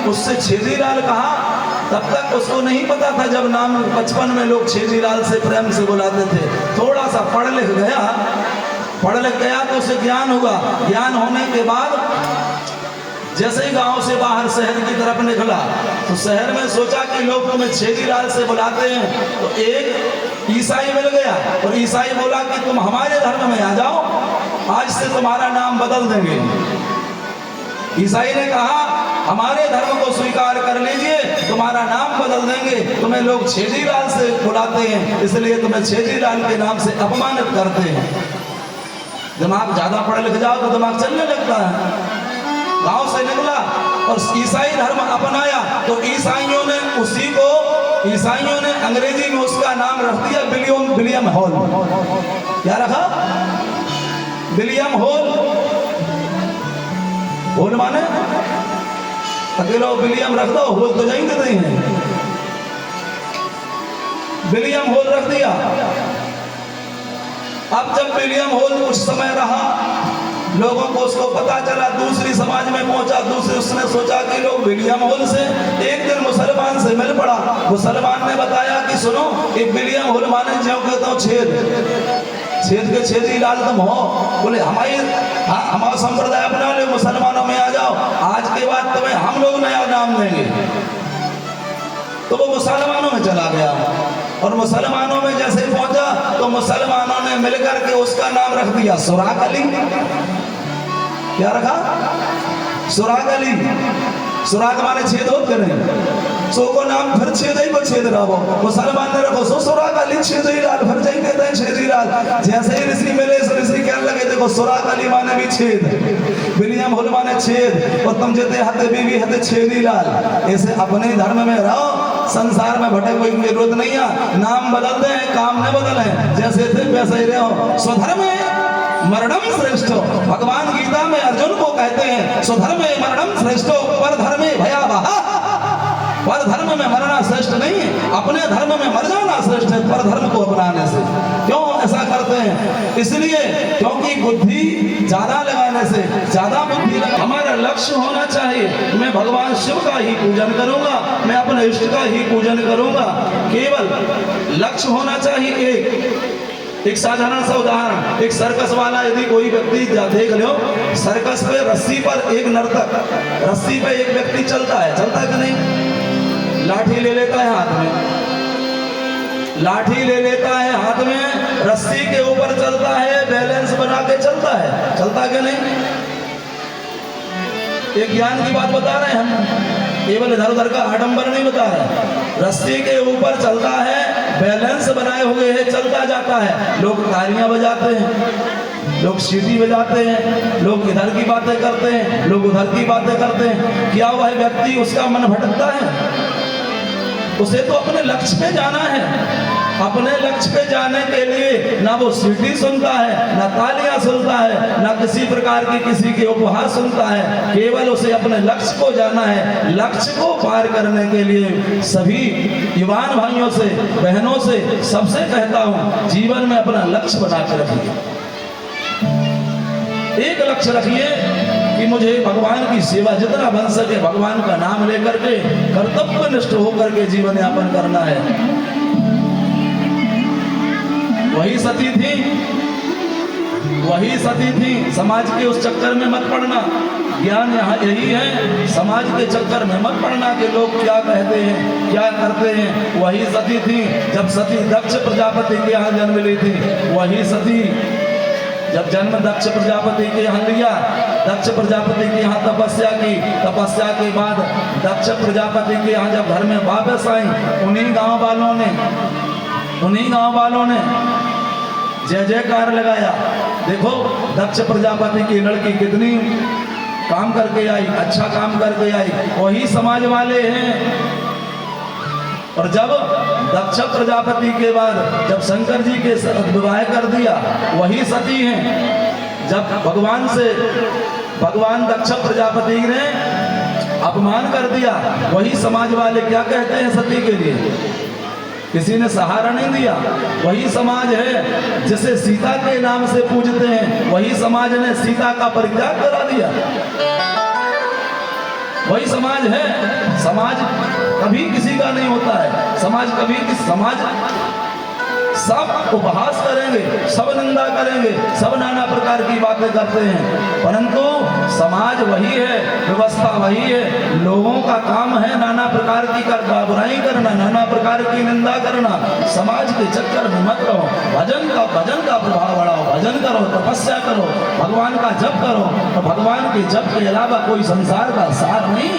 उससे छेदीलाल कहा, तब तक उसको नहीं पता था जब नाम बचपन में लोग छेदीलाल से प्रेम से बुलाते थे। थोड़ा सा पढ़ लिख गया तो उसे ज्ञान हुआ। ज्ञान होने के बाद जैसे ही गांव से बाहर शहर की तरफ निकला तो शहर में सोचा कि लोग तुम्हें छेदीलाल से बुलाते हैं, तो एक ईसाई मिल गया और ईसाई बोला कि तुम हमारे धर्म में आ जाओ, आज से तुम्हारा नाम बदल देंगे। ईसाई ने कहा हमारे धर्म को स्वीकार कर लीजिए, तुम्हारा नाम बदल देंगे, तुम्हें लोग छेदीलाल से बुलाते हैं इसलिए तुम्हें छेदीलाल के नाम से अपमानित करते हैं। दिमाग ज्यादा पढ़ लिख जाओ तो दिमाग चलने लगता है। गांव से निकला और ईसाई धर्म अपनाया तो ईसाइयों ने अंग्रेजी में उसका नाम रख दिया विलियम हॉल। क्या रखा? William hall. हॉल माने अकेला विलियम रख दो, हॉल तो जाएंगे नहीं है। विलियम हॉल रख दिया। अब जब विलियम हॉल कुछ समय रहा, लोगों को उसको पता चला, दूसरी समाज में पहुंचा, उसने सोचा कि लोग विलियम हॉल से, एक दिन मुसलमान से मिल पड़ा। मुसलमान ने बताया कि सुनो, एक विलियम हॉल माने जो कहता हूँ छेद के छेदीलाल तुम हो। बोले हमारा संप्रदाय अपना लो, मुसलमानों में आ जाओ, आज के बाद तुम्हें हम लोग नया नाम देंगे। तो वो मुसलमानों में चला गया और मुसलमानों में जैसे पहुंचा तो मुसलमानों ने मिलकर के उसका नाम रख दिया सुराग अली। क्या रखा? सुराग अली। सुराग माने छेद होते नहीं, सो को नाम फिर छेद रहा वो मुसलमान ने रखो सो सुराग अली छेदीलाल, फिर जाई कहते हैं छेदीलाल। जैसे ही ऋषि मिले ऋषि कहने लगे देखो सुराग अली माने भी छेद, विलियम हॉल माने छेद, और तुम जते हते बीवी हते छेदीलाल। ऐसे अपने धर्म में रहो, संसार में भटक कोई जरूरत नहीं है। नाम बदलते हैं, काम न बदले, जैसे थे वैसे ही रहो। स्वधर्म मरणम श्रेष्ठो, भगवान गीता में अर्जुन को कहते हैं स्वधर्म मरणम श्रेष्ठो पर धर्मे भयावह। पर धर्म में मरना श्रेष्ठ नहीं है, अपने धर्म में मर जाना श्रेष्ठ है पर धर्म को अपनाने से। क्यों ऐसा करते हैं? इसलिए क्योंकि बुद्धि ज्यादा लगाने से ज्यादा बुद्धि हमारा लक्ष्य होना चाहिए। मैं भगवान शिव का ही पूजन करूंगा, मैं अपने इष्ट का ही पूजन करूंगा। केवल लक्ष्य होना चाहिए। एक साधारण सा उदाहरण, एक सर्कस वाला यदि कोई व्यक्ति देख लो, सर्कस पे रस्सी पर एक नर्तक, रस्सी पे एक व्यक्ति चलता है कि नहीं? लाठी ले लेता है हाथ में, लाठी ले लेता है हाथ में, रस्सी के ऊपर चलता है, बैलेंस बना के चलता कि नहीं? एक ज्ञान की बात बता रहे हैं हम, केवल इधर उधर का आडंबर नहीं बता रहे। रस्सी के ऊपर चलता है, बैलेंस बनाए हुए है, चलता जाता है। लोग तालियां बजाते हैं, लोग सीटी बजाते हैं, लोग इधर की बातें करते हैं, लोग उधर की बातें करते हैं। क्या वह व्यक्ति उसका मन भटकता है? उसे तो अपने लक्ष्य पे जाना है। अपने लक्ष्य पे जाने के लिए ना वो सीटी सुनता है, ना तालियां सुनता है, ना किसी प्रकार की किसी के उपहार सुनता है। केवल उसे अपने लक्ष्य को जाना है। लक्ष्य को पार करने के लिए सभी युवान भाइयों से, बहनों से, सबसे कहता हूं जीवन में अपना लक्ष्य बना के रखिए। एक लक्ष्य रखिए कि मुझे भगवान की सेवा जितना बन सके भगवान का नाम लेकर के कर्तव्यनिष्ठ होकर के जीवन यापन करना है। वही सती थी। समाज के उस चक्कर में मत पड़ना। ज्ञान यहाँ यही है, समाज के चक्कर में मत पड़ना कि लोग क्या कहते हैं, क्या करते हैं। वही सती थी जब सती दक्ष प्रजापति के यहाँ जन्म ली थी। वही सती जब जन्म दक्ष प्रजापति के यहाँ लिया, दक्ष प्रजापति के यहाँ तपस्या की, तपस्या के बाद दक्ष प्रजापति के यहाँ जब घर में वापस आई, उन्हीं गांव वालों ने जय जयकार लगाया। देखो दक्ष प्रजापति की लड़की कितनी काम करके आई, अच्छा काम करके आई। वही समाज वाले हैं। और जब दक्ष प्रजापति के बाद जब शंकर जी के विवाह कर दिया, वही सती हैं। जब भगवान दक्ष प्रजापति ने अपमान कर दिया, वही समाज वाले क्या कहते हैं सती के लिए? किसी ने सहारा नहीं दिया। वही समाज है जिसे सीता के नाम से पूजते हैं, वही समाज ने सीता का परित्याग करा दिया। वही समाज है। समाज कभी किसी का नहीं होता है। समाज कभी समाज सब उपहास करेंगे, सब निंदा करेंगे, सब नाना प्रकार की बातें करते हैं, परंतु समाज वही है, व्यवस्था वही है। लोगों का काम है नाना प्रकार की बुराई करना, नाना प्रकार की निंदा करना। समाज के चक्कर में मत रहो। भजन का प्रभाव बढ़ाओ, भजन करो, तपस्या करो, भगवान का जप करो। तो भगवान के जप के अलावा कोई संसार का सार नहीं।